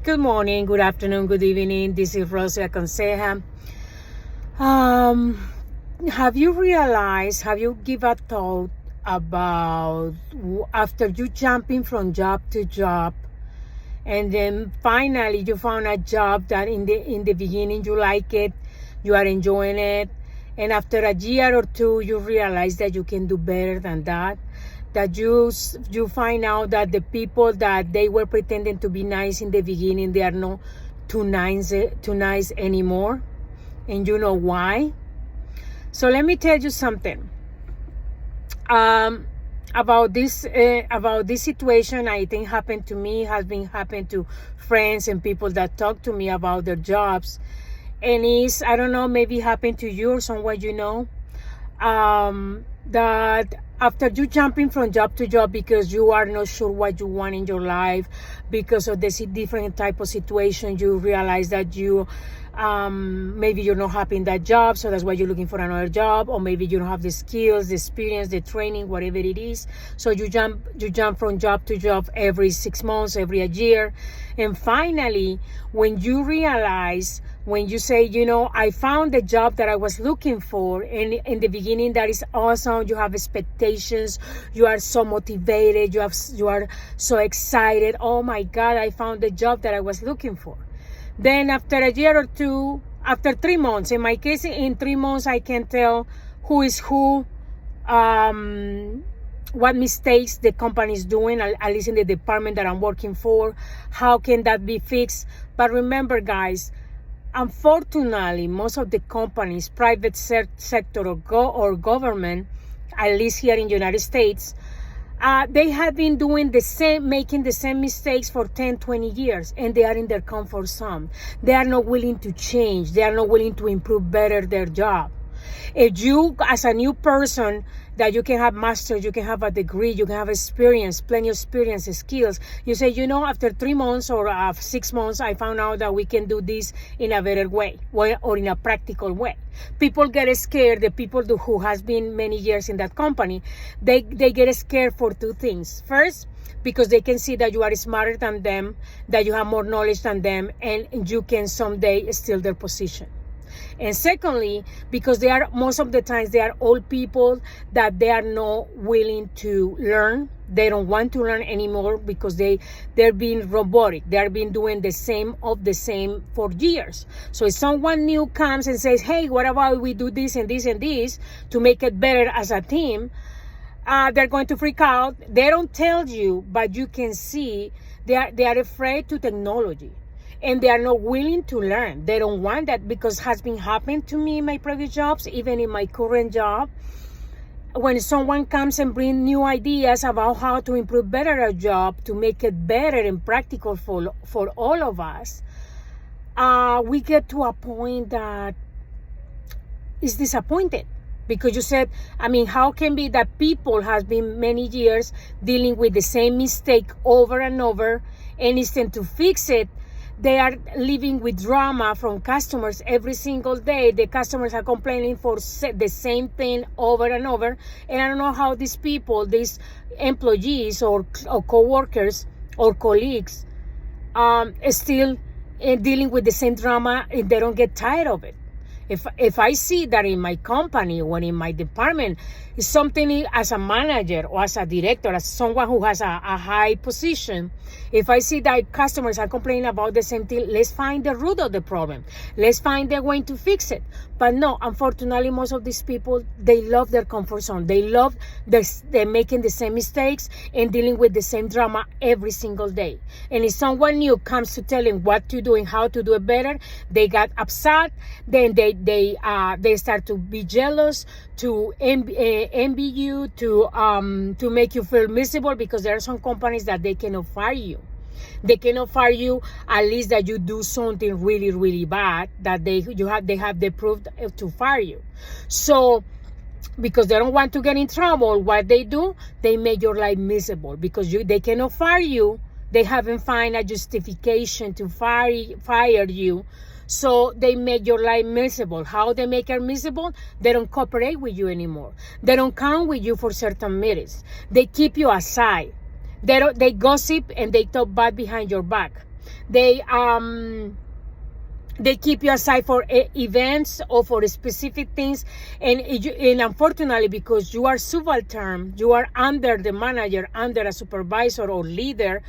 Good morning, good afternoon, good evening. This is Rosa Aconseja. Have you realized, have you give a thought about after you jumping from job to job and then finally you found a job that in the beginning you like it, you are enjoying it, and after a year or two you realize that you can do better than that? That you find out that the people that they were pretending to be nice in the beginning, they are not too nice anymore, and you know why? So let me tell you something about this situation. I think happened to me, has been happened to friends and people that talk to me about their jobs, and I don't know, maybe happened to you or someone you know, that after you jumping from job to job because you are not sure what you want in your life, because of the different type of situation, you realize that you maybe you're not happy in that job, so that's why you're looking for another job, or maybe you don't have the skills, the experience, the training, whatever it is. So you jump from job to job every 6 months, every year, and finally, when you realize, when you say, I found the job that I was looking for, and in the beginning that is awesome, you have expectations, you are so motivated, you are so excited, oh my God, I found the job that I was looking for. Then after a year or two, after 3 months, in my case, in 3 months, I can tell who is who, what mistakes the company is doing, at least in the department that I'm working for, how can that be fixed. But remember, guys, unfortunately, most of the companies, private sector or government, at least here in the United States, they have been making the same mistakes for 10, 20 years, and they are in their comfort zone. They are not willing to change. They are not willing to improve better their job. If you, as a new person, that you can have master's, you can have a degree, you can have experience, plenty of experience, skills. You say, after 3 months or 6 months, I found out that we can do this in a better way, or in a practical way. People get scared. The people who has been many years in that company, they get scared for two things. First, because they can see that you are smarter than them, that you have more knowledge than them, and you can someday steal their position. And secondly, because most of the times they are old people that they are not willing to learn. They don't want to learn anymore because they're being robotic. They're been doing the same for years. So if someone new comes and says, hey, what about we do this and this and this to make it better as a team, they're going to freak out. They don't tell you, but you can see they are afraid to technology. And they are not willing to learn. They don't want that, because it has been happening to me in my previous jobs, even in my current job. When someone comes and brings new ideas about how to improve better a job, to make it better and practical for all of us, we get to a point that is disappointed. Because you said, how can be that people has been many years dealing with the same mistake over and over, and instead to fix it, they are living with drama from customers every single day. The customers are complaining for the same thing over and over. And I don't know how these people, these employees or co-workers or colleagues, still dealing with the same drama, and they don't get tired of it. If I see that in my company or in my department, it's something as a manager or as a director, as someone who has a high position, if I see that customers are complaining about the same thing, let's find the root of the problem. Let's find a way to fix it. But no, unfortunately, most of these people, they love their comfort zone. They love they're making the same mistakes and dealing with the same drama every single day. And if someone new comes to tell them what to do and how to do it better, they got upset. Then they start to be jealous, to envy you, to make you feel miserable, because there are some companies that they cannot fire you. They cannot fire you at least that you do something really, really bad, that they have the proof to fire you. So because they don't want to get in trouble, what they do, they make your life miserable, because they cannot fire you. They haven't found a justification to fire you. So they make your life miserable. How they make it miserable? They don't cooperate with you anymore. They don't come with you for certain meetings. They keep you aside. They gossip and they talk bad behind your back. They keep you aside for events or for specific things, and unfortunately, because you are subaltern, you are under the manager, under a supervisor or leader,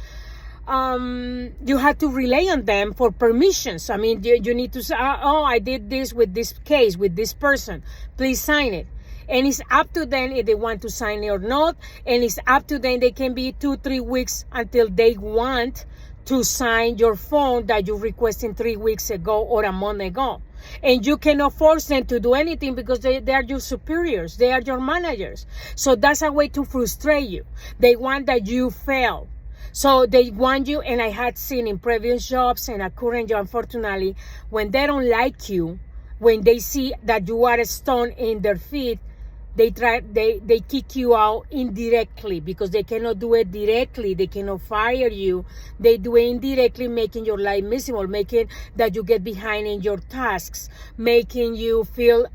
you have to rely on them for permissions. I mean, you need to say, oh, I did this with this case, with this person, please sign it. And it's up to them if they want to sign it or not, and it's up to them. They can be 2-3 weeks until they want to sign your phone that you requested 3 weeks ago or a month ago. And you cannot force them to do anything because they are your superiors. They are your managers. So that's a way to frustrate you. They want that you fail. So they want you, and I had seen in previous jobs and a current job, unfortunately, when they don't like you, when they see that you are a stone in their feet, they kick you out indirectly because they cannot do it directly. They cannot fire you. They do it indirectly, making your life miserable, making that you get behind in your tasks, making you feel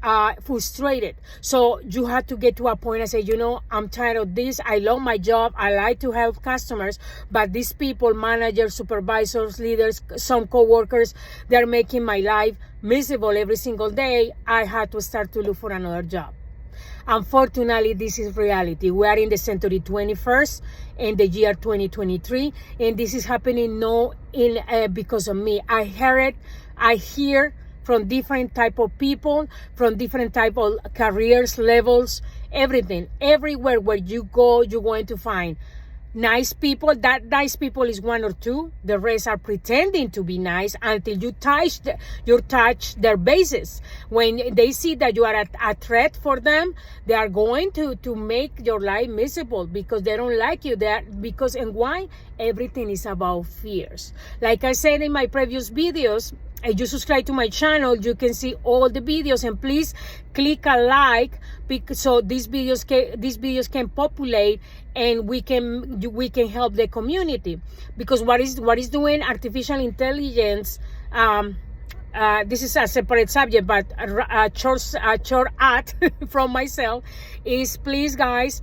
frustrated. So you have to get to a point and say, you know, I'm tired of this. I love my job. I like to help customers, but these people, managers, supervisors, leaders, some coworkers, they're making my life miserable every single day. I had to start to look for another job. Unfortunately, this is reality. We are in the century 21st in the year 2023, and this is happening because of me. I hear from different type of people, from different type of careers, levels, everything. Everywhere where you go, you're going to find nice people. That nice people is one or two. The rest are pretending to be nice until you touch their bases. When they see that you are a threat for them, they are going to make your life miserable because they don't like you. And why? Everything is about fears. Like I said in my previous videos, if you subscribe to my channel, you can see all the videos, and please click a like so these videos can populate, and we can help the community. Because what is doing artificial intelligence, this is a separate subject, but a short ad from myself is, please guys,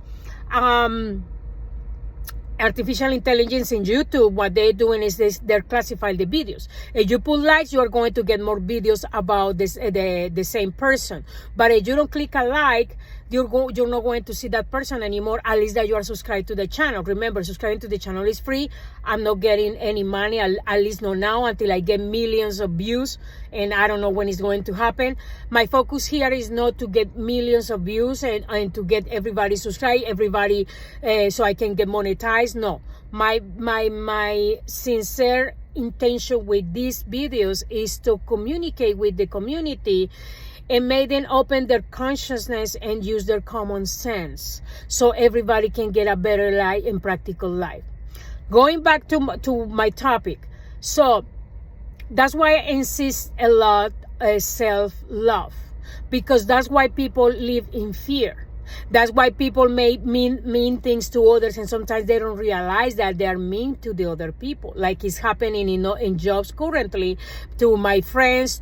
artificial intelligence in YouTube, what they're doing is they're classifying the videos. If you put likes, you are going to get more videos about the same person. But if you don't click a like, you're not going to see that person anymore, at least that you are subscribed to the channel. Remember, subscribing to the channel is free. I'm not getting any money, at least not now, until I get millions of views, and I don't know when it's going to happen. My focus here is not to get millions of views and to get everybody subscribed, so I can get monetized. No, my sincere intention with these videos is to communicate with the community and make them open their consciousness and use their common sense so everybody can get a better life and practical life. Going back to my topic, so that's why I insist a lot self-love, because that's why people live in fear. That's why people may mean things to others, and sometimes they don't realize that they are mean to the other people, like it's happening in jobs currently, to my friends,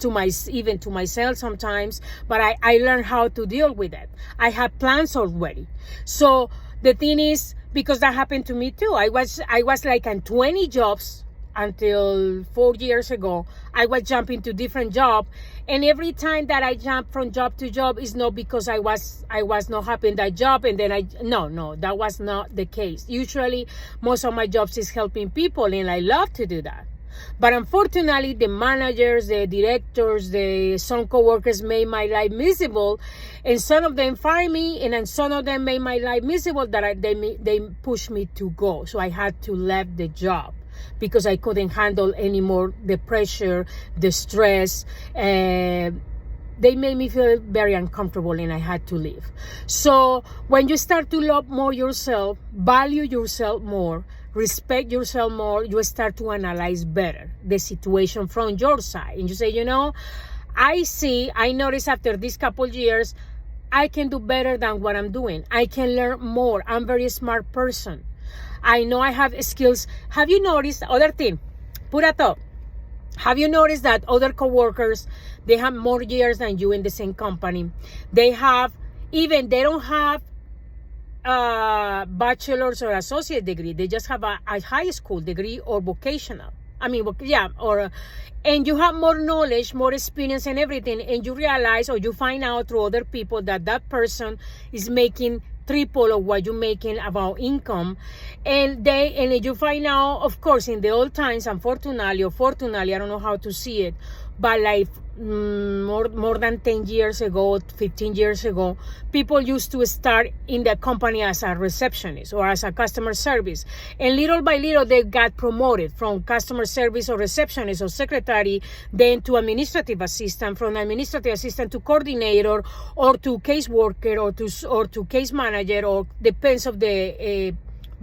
even to myself sometimes. But I learned how to deal with that. I have plans already. So the thing is, because that happened to me too. I was like in 20 jobs until 4 years ago. I was jumping to different jobs, and every time that I jump from job to job is not because I was not happy in that job, and then no, that was not the case. Usually most of my jobs is helping people, and I love to do that. But unfortunately, the managers, the directors, some coworkers made my life miserable, and some of them fired me, and then some of them made my life miserable that they pushed me to go. So I had to leave the job because I couldn't handle anymore the pressure, the stress. They made me feel very uncomfortable, and I had to leave. So when you start to love more yourself, value yourself more, respect yourself more, you start to analyze better the situation from your side. And you say, I notice after these couple years, I can do better than what I'm doing. I can learn more. I'm a very smart person. I know I have skills. Have you noticed other thing? Put a thought. Have you noticed that other coworkers, they have more years than you in the same company? They don't have bachelor's or associate degree. They just have a high school degree or vocational. And you have more knowledge, more experience and everything, and you realize or you find out through other people that that person is making triple of what you're making about income, and you find out, of course, in the old times, unfortunately or fortunately, I don't know how to see it, but like more than 10 years ago, 15 years ago, people used to start in the company as a receptionist or as a customer service, and little by little they got promoted from customer service or receptionist or secretary, then to administrative assistant, from administrative assistant to coordinator or to caseworker or to case manager, or depends of the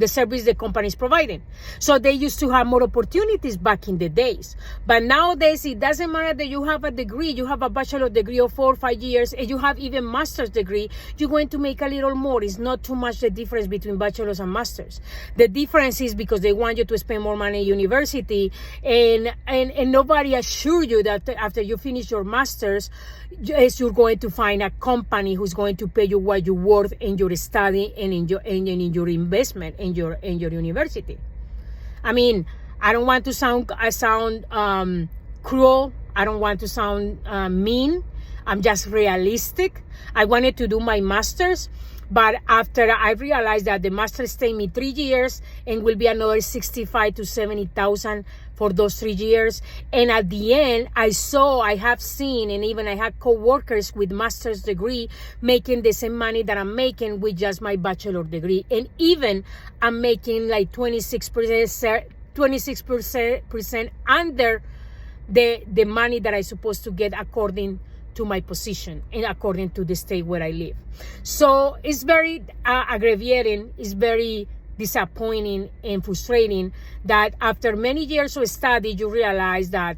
service the company is providing. So they used to have more opportunities back in the days. But nowadays, it doesn't matter that you have a degree, you have a bachelor degree of 4 or 5 years, and you have even master's degree, you're going to make a little more. It's not too much the difference between bachelor's and master's. The difference is because they want you to spend more money at university, and nobody assures you that after you finish your master's, you're going to find a company who's going to pay you what you're worth in your study and in your investment in your university. I mean, I don't want to sound cruel. I don't want to sound mean. I'm just realistic. I wanted to do my master's, but after I realized that the master's take me 3 years and will be another 65 to 70,000 for those 3 years. And at the end, I have seen, and even I had co-workers with master's degree making the same money that I'm making with just my bachelor degree. And even I'm making like 26% under the money that I'm supposed to get according to my position and according to the state where I live. So it's very aggravating, it's very disappointing and frustrating that after many years of study, you realize that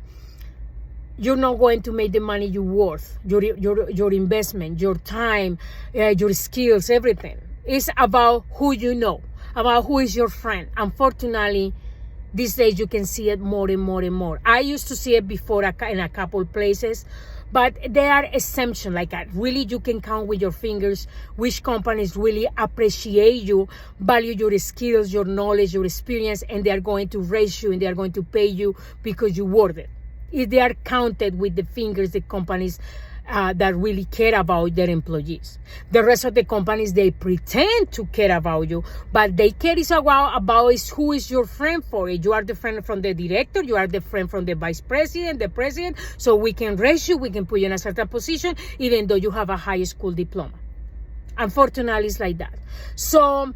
you're not going to make the money you're worth, your investment, your time, your skills, everything. It's about who you know, about who is your friend. Unfortunately, these days you can see it more and more and more. I used to see it before in a couple places, but there are exemptions. Like really, you can count with your fingers which companies really appreciate you, value your skills, your knowledge, your experience, and they are going to raise you and they are going to pay you because you're worth it. If they are counted with the fingers, the companies that really care about their employees. The rest of the companies, they pretend to care about you, but they care about is who is your friend for it. You are the friend from the director, you are the friend from the vice president, the president, so we can raise you, we can put you in a certain position, even though you have a high school diploma. Unfortunately, it's like that. So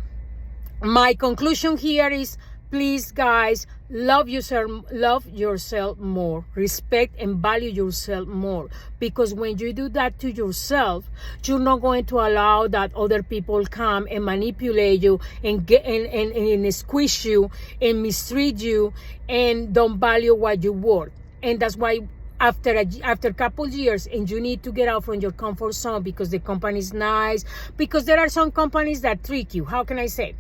my conclusion here is, please, guys, love yourself more, respect and value yourself more, because when you do that to yourself, you're not going to allow that other people come and manipulate you and get and squeeze you and mistreat you and don't value what you worth. And that's why after a couple years, and you need to get out from your comfort zone, because the company is nice, because there are some companies that trick you. How can I say?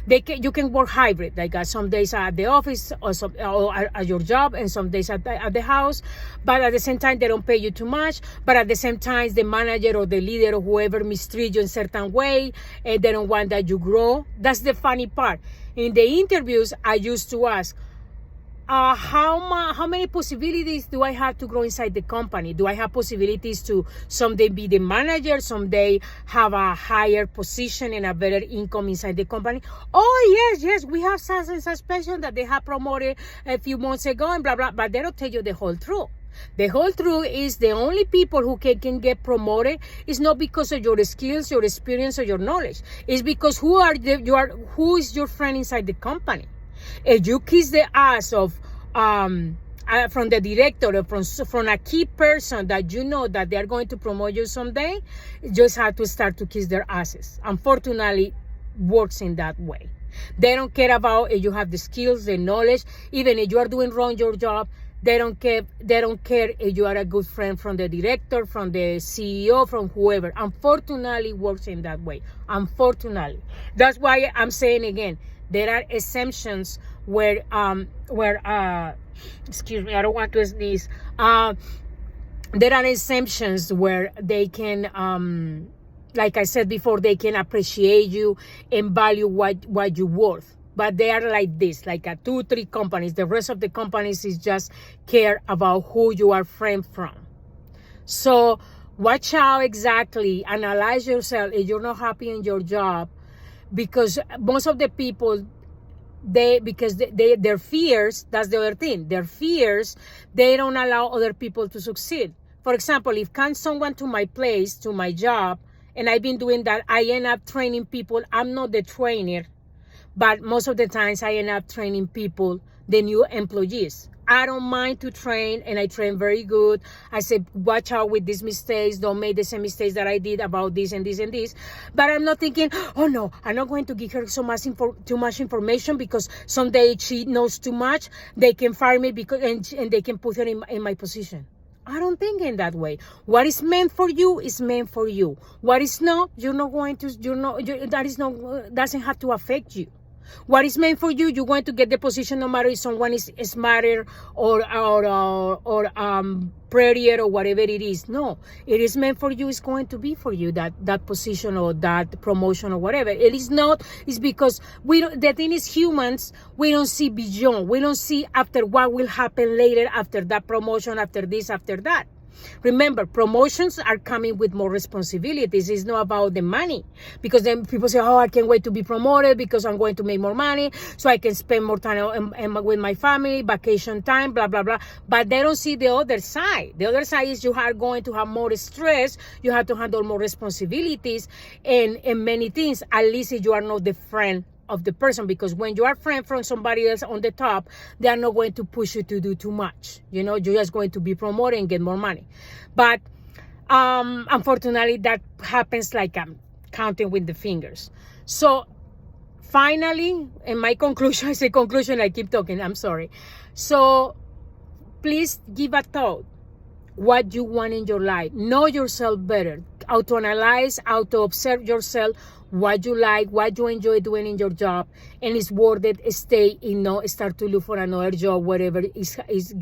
You can work hybrid, like some days at the office or at your job, and some days at the house, but at the same time they don't pay you too much, but at the same time the manager or the leader or whoever mistreat you in a certain way, and they don't want that you grow. That's the funny part. In the interviews, I used to ask, how many possibilities do I have to grow inside the company? Do I have possibilities to someday be the manager, someday have a higher position and a better income inside the company? Oh, yes, we have such and such person that they have promoted a few months ago and blah, blah, but they don't tell you the whole truth. The whole truth is the only people who can get promoted is not because of your skills, your experience, or your knowledge. It's because who is your friend inside the company. If you kiss the ass of from the director or from a key person that you know that they are going to promote you someday, you just have to start to kiss their asses. Unfortunately, works in that way. They don't care about if you have the skills, the knowledge. Even if you are doing wrong your job, they don't care if you are a good friend from the director, from the CEO, from whoever. Unfortunately, works in that way. Unfortunately. That's why I'm saying again, there are exemptions where excuse me, I don't want to sneeze. There are exemptions where they can like I said before, they can appreciate you and value what you're worth. But they are like this, like a 2-3 companies. The rest of the companies is just care about who you are friend from. So watch out exactly, analyze yourself if you're not happy in your job, because most of the people, their fears, that's the other thing, their fears, they don't allow other people to succeed. For example, if comes someone to my place, to my job, and I've been doing that, I end up training people. I'm not the trainer, but most of the times I end up training people, the new employees. I don't mind to train, and I train very good. I say, watch out with these mistakes. Don't make the same mistakes that I did about this and this and this. But I'm not thinking, oh no, I'm not going to give her too much information, because someday she knows too much. They can fire me because and they can put her in my position. I don't think in that way. What is meant for you is meant for you. What is not, you're not going to. Doesn't have to affect you. What is meant for you, you're going to get the position no matter if someone is smarter or prettier or whatever it is. No, it is meant for you. It's going to be for you, that position or that promotion or whatever. It is not. It's because the thing is, humans, we don't see beyond. We don't see after what will happen later, after that promotion, after this, after that. Remember, promotions are coming with more responsibilities. It's not about the money, because then people say, oh, I can't wait to be promoted because I'm going to make more money so I can spend more time with my family, vacation time, blah, blah, blah. But they don't see the other side. The other side is you are going to have more stress. You have to handle more responsibilities and many things, at least if you are not the friend of the person, because when you are friend from somebody else on the top, they are not going to push you to do too much. You're just going to be promoted and get more money. But unfortunately, that happens like I'm counting with the fingers. So finally, in my conclusion, I say conclusion, I keep talking, I'm sorry. So please give a thought what you want in your life. Know yourself better. Auto-analyze, auto-observe yourself, what you like, what you enjoy doing in your job, and it's worth it. Stay, start to look for another job, whatever is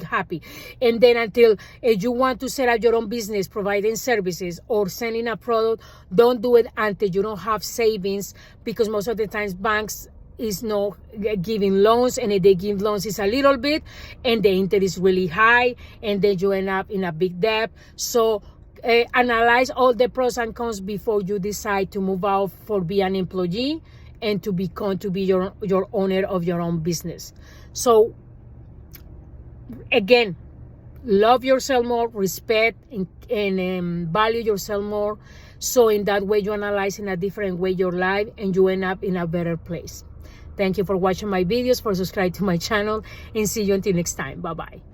happy. And then until if you want to set up your own business, providing services or selling a product, don't do it until you don't have savings, because most of the times banks is not giving loans, and if they give loans, it's a little bit, and the interest is really high, and then you end up in a big debt. So analyze all the pros and cons before you decide to move out for being an employee and to be your owner of your own business. So again, love yourself more, respect and value yourself more. So in that way, you analyze in a different way your life, and you end up in a better place. Thank you for watching my videos, for subscribing to my channel, and see you until next time. Bye-bye.